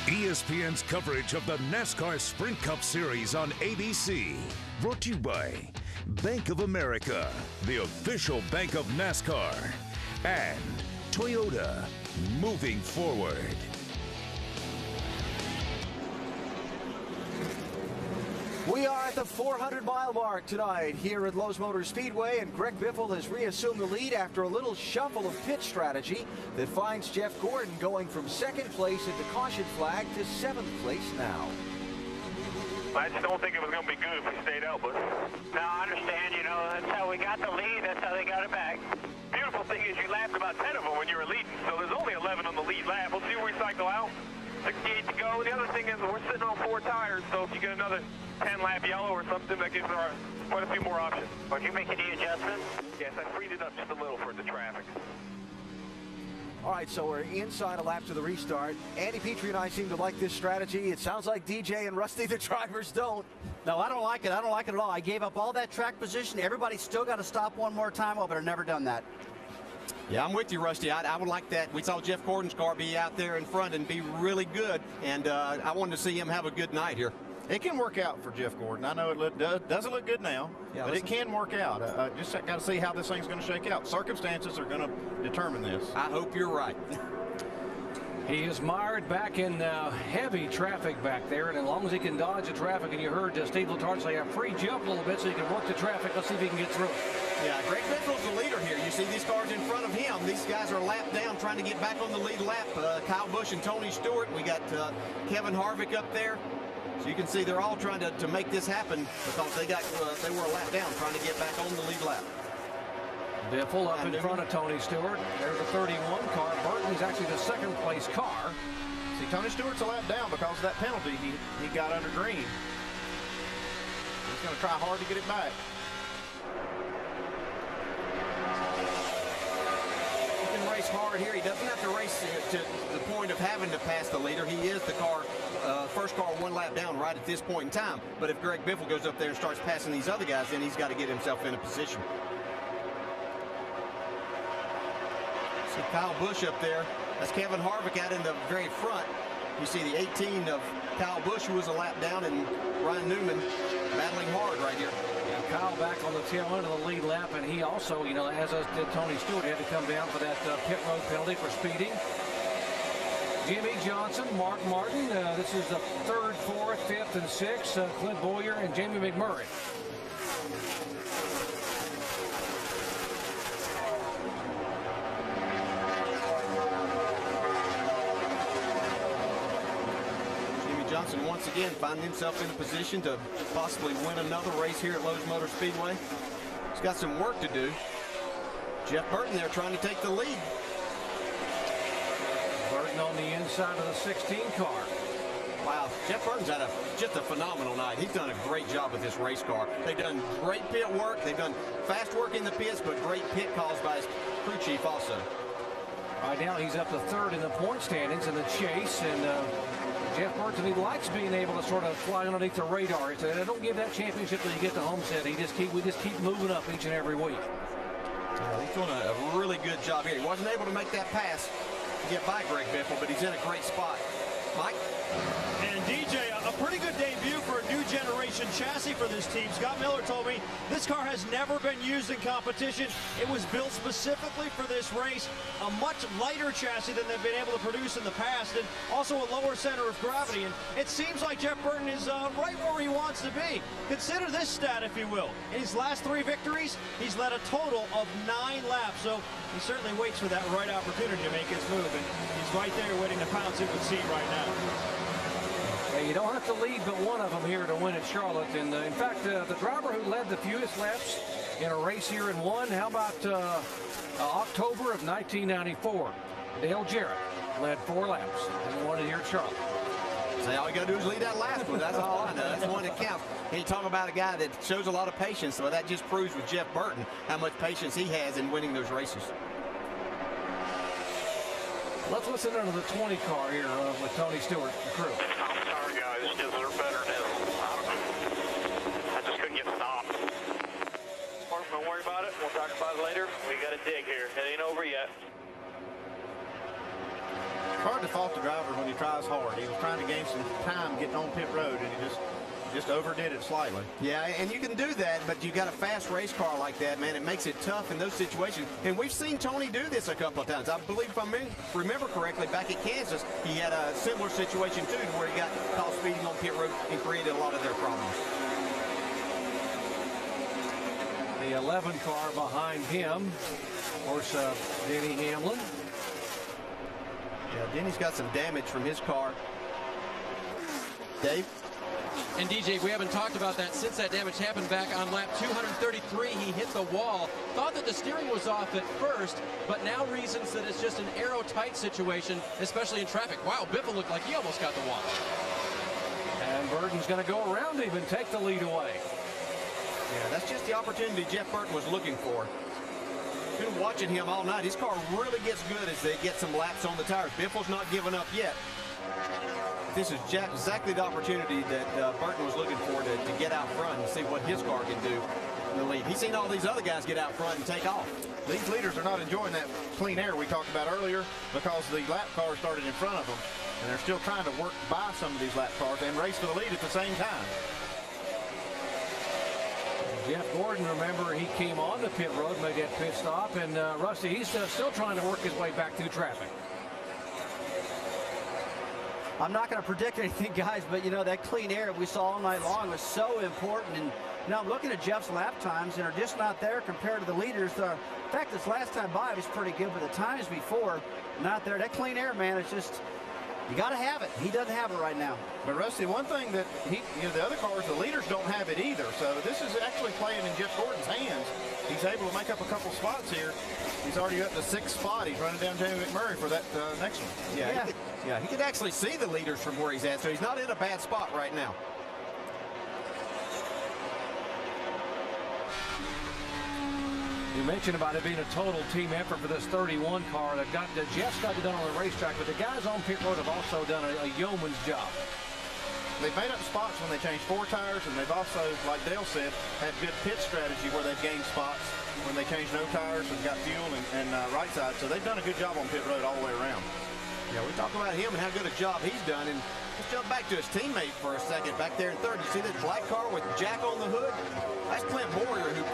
ESPN's coverage of the NASCAR Sprint Cup Series on ABC. Brought to you by Bank of America, the official bank of NASCAR. And Toyota, moving forward. We are at the 400-mile mark tonight here at Lowe's Motor Speedway, and Greg Biffle has reassumed the lead after a little shuffle of pit strategy that finds Jeff Gordon going from second place at the caution flag to seventh place now. I just don't think it was going to be good if we stayed out, but... No, I understand, you know, that's how we got the lead, that's how they got it back. Beautiful thing is you lapped about 10 of them when you were leading, so there's only 11 on the lead lap. We'll see where we cycle out. 68 to go. The other thing is we're sitting on 4 tires, so if you get another 10-lap yellow or something, that gives us quite a few more options. Did you make any adjustments? Yes, I freed it up just a little for the traffic. All right, so we're inside a lap to the restart. Andy Petrie and I seem to like this strategy. It sounds like DJ and Rusty, the drivers, don't. No, I don't like it. I don't like it at all. I gave up all that track position. Everybody's still got to stop one more time. Oh, but I've never done that. Yeah, I'm with you, Rusty. I would like that. We saw Jeff Gordon's car be out there in front and be really good, and I wanted to see him have a good night here. It can work out for Jeff Gordon. I know it doesn't look good now, but it can work out. Just got to see how this thing's going to shake out. Circumstances are going to determine this. I hope you're right. He is mired back in heavy traffic back there, and as long as he can dodge the traffic, and you heard Steve Letarte say, free jump a little bit so he can work the traffic. Let's see if he can get through it. Yeah, Greg Biffle's the leader here. You see these cars in front of him. These guys are lapped down trying to get back on the lead lap. Kyle Busch and Tony Stewart. We got Kevin Harvick up there. So you can see they're all trying to make this happen because they were a lap down trying to get back on the lead lap. Biffle up in front of Tony Stewart. There's the 31 car. Burton's actually the second place car. See, Tony Stewart's a lap down because of that penalty he got under green. He's going to try hard to get it back. He can race hard here. He doesn't have to race to the point of having to pass the leader. He is the car, first car one lap down right at this point in time. But if Greg Biffle goes up there and starts passing these other guys, then he's got to get himself in a position. See Kyle Busch up there. That's Kevin Harvick out in the very front. You see the 18 of Kyle Busch, who was a lap down, and Ryan Newman battling hard right here. Yeah, Kyle back on the tail end of the lead lap, and he also, you know, as us did Tony Stewart, had to come down for that pit road penalty for speeding. Jimmy Johnson, Mark Martin, this is the 3rd, 4th, 5th, and 6th, Clint Boyer and Jamie McMurray. Johnson once again finding himself in a position to possibly win another race here at Lowe's Motor Speedway. He's got some work to do. Jeff Burton there trying to take the lead. Burton on the inside of the 16 car. Wow, Jeff Burton's had just a phenomenal night. He's done a great job with this race car. They've done great pit work. They've done fast work in the pits, but great pit calls by his crew chief also. Right now he's up to 3rd in the point standings in the chase, and Jeff Burton, he likes being able to sort of fly underneath the radar. They don't give that championship till you get to Homestead. We just keep moving up each and every week. He's doing a really good job here. He wasn't able to make that pass to get by Greg Biffle, but he's in a great spot. Mike? And DJ, a pretty good debut for a new generation chassis for this team. Scott Miller told me this car has never been used in competition. It was built specifically for this race. A much lighter chassis than they've been able to produce in the past, and also a lower center of gravity. And it seems like Jeff Burton is right where he wants to be. Consider this stat, if you will. In his last 3 victories, he's led a total of 9 laps. So he certainly waits for that right opportunity to make his move. And he's right there waiting to pounce in with seat right now. You don't have to lead but one of them here to win at Charlotte. And in fact, the driver who led the fewest laps in a race here and won, how about October of 1994? Dale Jarrett led 4 laps and won it here at Charlotte. So all you got to do is lead that last one. That's all I know. That's the one that counts. And you talk about a guy that shows a lot of patience, so that just proves with Jeff Burton how much patience he has in winning those races. Let's listen to the 20 car here with Tony Stewart, the crew. I'm sorry, guys. Just they're better than I just couldn't get stopped. Don't worry about it. We'll talk about it later. We got to dig here. It ain't over yet. hard to fault the driver when he tries hard. He was trying to gain some time getting on pit road, and he just overdid it slightly. Yeah, and you can do that, but you got a fast race car like that, man. It makes it tough in those situations. And we've seen Tony do this a couple of times. I believe, if I remember correctly, back at Kansas, he had a similar situation, too, where he got caught speeding on pit road and created a lot of their problems. The 11 car behind him, of course, Denny Hamlin. Yeah, Denny's got some damage from his car. Dave? And DJ, we haven't talked about that since that damage happened back on lap 233. He hit the wall. Thought that the steering was off at first, but now reasons that it's just an aero-tight situation, especially in traffic. Wow, Biffle looked like he almost got the wall. And Burton's going to go around him and take the lead away. Yeah, that's just the opportunity Jeff Burton was looking for. Been watching him all night. His car really gets good as they get some laps on the tires. Biffle's not giving up yet. This is exactly the opportunity that Burton was looking for to get out front and see what his car can do in the lead. He's seen all these other guys get out front and take off. These leaders are not enjoying that clean air we talked about earlier because the lap cars started in front of them, and they're still trying to work by some of these lap cars and race for the lead at the same time. Jeff Gordon, remember, he came on the pit road, made that pit stop, and Rusty, he's still trying to work his way back through traffic. I'm not going to predict anything, guys, but, you know, that clean air we saw all night long was so important. And now I'm looking at Jeff's lap times, and they're just not there compared to the leaders. In fact, this last time by was pretty good, but the times before, not there. That clean air, man, is just, you got to have it. He doesn't have it right now. But, Rusty, one thing that the other cars, the leaders don't have it either. So this is actually playing in Jeff Gordon's hands. He's able to make up a couple spots here. He's already up to 6th spot. He's running down Jamie McMurray for that next one. Yeah, he could actually see the leaders from where he's at, so he's not in a bad spot right now. You mentioned about it being a total team effort for this 31 car. Jeff's got it done on the racetrack, but the guys on pit road have also done a yeoman's job. They've made up spots when they changed 4 tires, and they've also, like Dale said, had good pit strategy where they've gained spots when they changed no tires and got fuel and right side. So they've done a good job on pit road all the way around. Yeah, we talk about him and how good a job he's done, and let's jump back to his teammate for a second back there in third. You see that black car with Jack on the hood? That's Clint Boyer, who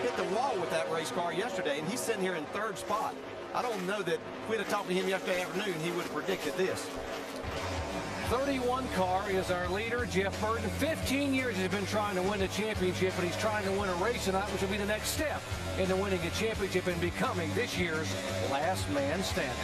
hit the wall with that race car yesterday, and he's sitting here in 3rd spot. I don't know that if we'd have talked to him yesterday afternoon, he would have predicted this. 31 car is our leader, Jeff Burton. 15 years he's been trying to win a championship, and he's trying to win a race tonight, which will be the next step into winning a championship and becoming this year's last man standing.